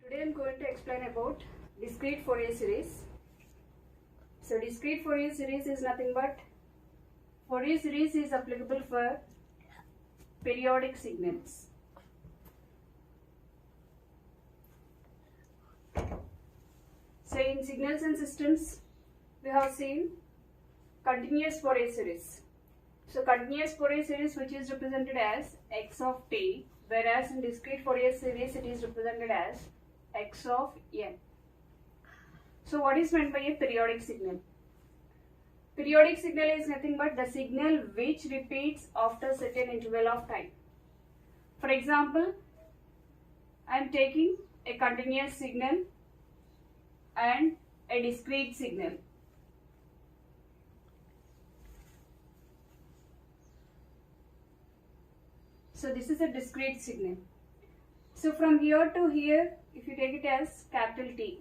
Today I am going to explain about discrete Fourier series. So discrete Fourier series is nothing but Fourier series is applicable for periodic signals. So in signals and systems we have seen continuous Fourier series. So continuous Fourier series which is represented as x of t, whereas in discrete Fourier series it is represented as x of n. So what is meant by a periodic signal? Periodic signal is nothing but the signal which repeats after certain interval of time. For example, I am taking a continuous signal and a discrete signal. So this is a discrete signal. So from here to here, if you take it as capital T,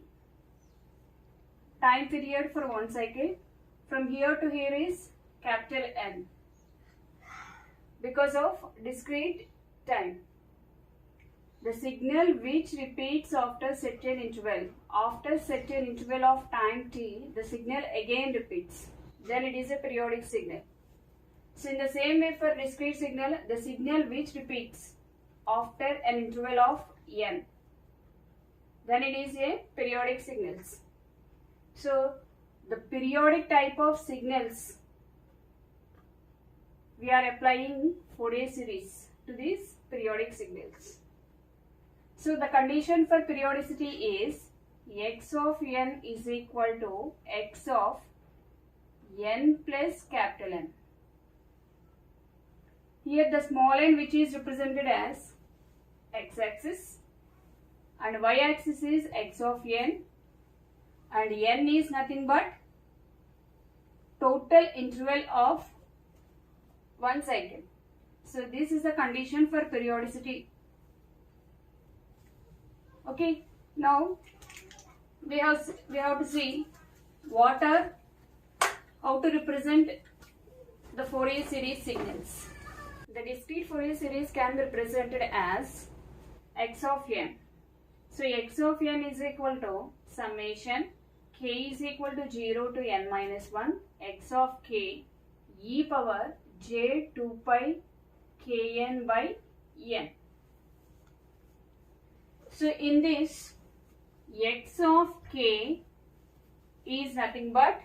time period for one cycle, from here to here is capital N, because of discrete time. The signal which repeats after certain interval of time t, the signal again repeats, then it is a periodic signal. So in the same way for discrete signal, the signal which repeats after an interval of n, then it is a periodic signals. So the periodic type of signals, we are applying Fourier series to these periodic signals. So the condition for periodicity is x of n is equal to x of n plus capital N. Here the small n which is represented as x-axis and y-axis is x of n, and n is nothing but total interval of one cycle. So this is the condition for periodicity. Okay, now we have to see how to represent the Fourier series signals. The discrete Fourier series can be represented as x of n. So x of n is equal to summation k is equal to 0 to n minus 1 x of k e power j 2 pi kn by n. So in this, x of k is nothing but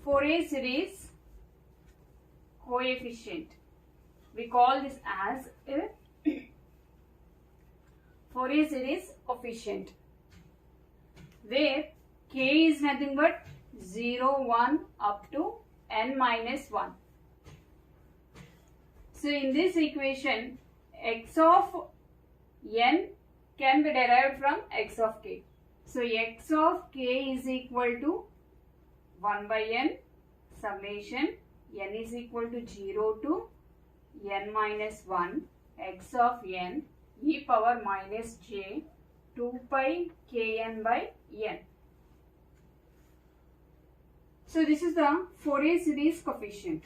Fourier series coefficient. We call this as a Fourier series coefficient, where k is nothing but 0, 1 up to n minus 1. So in this equation, x of n can be derived from x of k. So x of k is equal to 1 by n summation n is equal to 0 to n minus 1 x of n e power minus j 2 pi kn by n. So this is the Fourier series coefficient.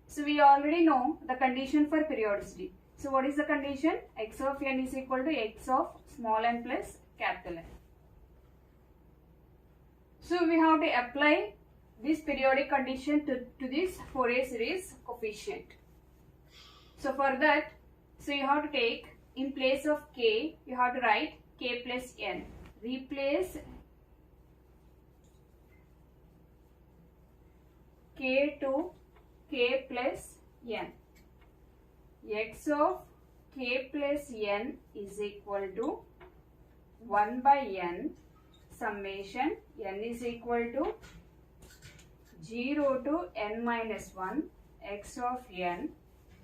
So we already know the condition for periodicity. So what is the condition? X of n is equal to x of small n plus capital N. So we have to apply this periodic condition to this Fourier series coefficient. So for that, so you have to take, in place of k, you have to write k plus n. Replace k to k plus n. X of k plus n is equal to 1 by n summation n is equal to 0 to n minus 1 x of n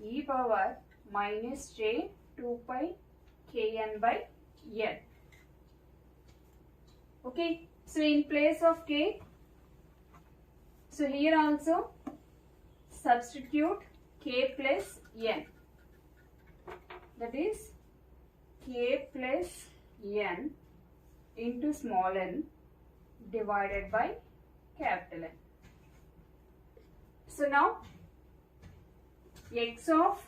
e power minus j 2 pi kn by n. Okay, so in place of k, so here also substitute k plus n, that is k plus n into small n divided by capital N. So now x of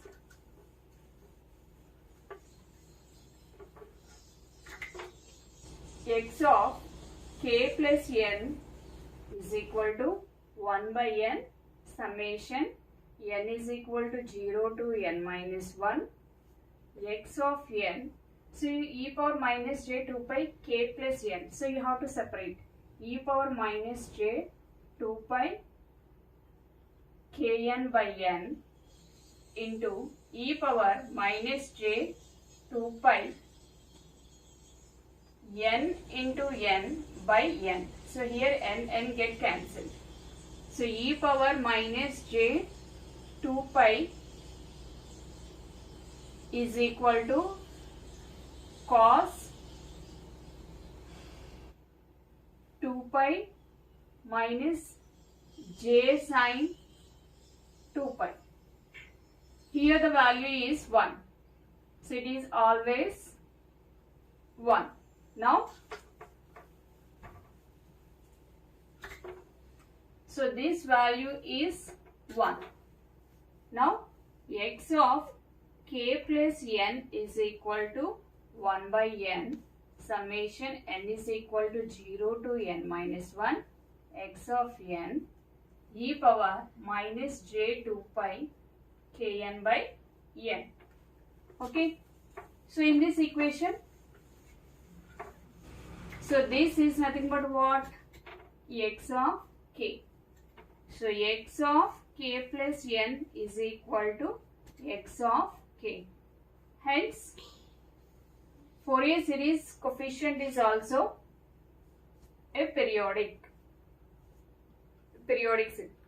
x of k plus n is equal to 1 by n summation n is equal to 0 to n minus 1 x of n. So e power minus j 2 pi k plus n. So you have to separate e power minus j 2 pi kn by n into e power minus j 2 pi n into n by n. So here n get cancelled. So e power minus j 2 pi is equal to cos 2 pi minus j sine 2 pi. Here the value is 1. So it is always 1. Now, so this value is 1. Now, x of k plus n is equal to 1 by n summation n is equal to 0 to n minus 1 x of n e power minus j 2 pi kn by n. Okay. So in this equation, so this is nothing but what? X of k. So x of k plus n is equal to x of k. Hence, Fourier series coefficient is also a periodic series.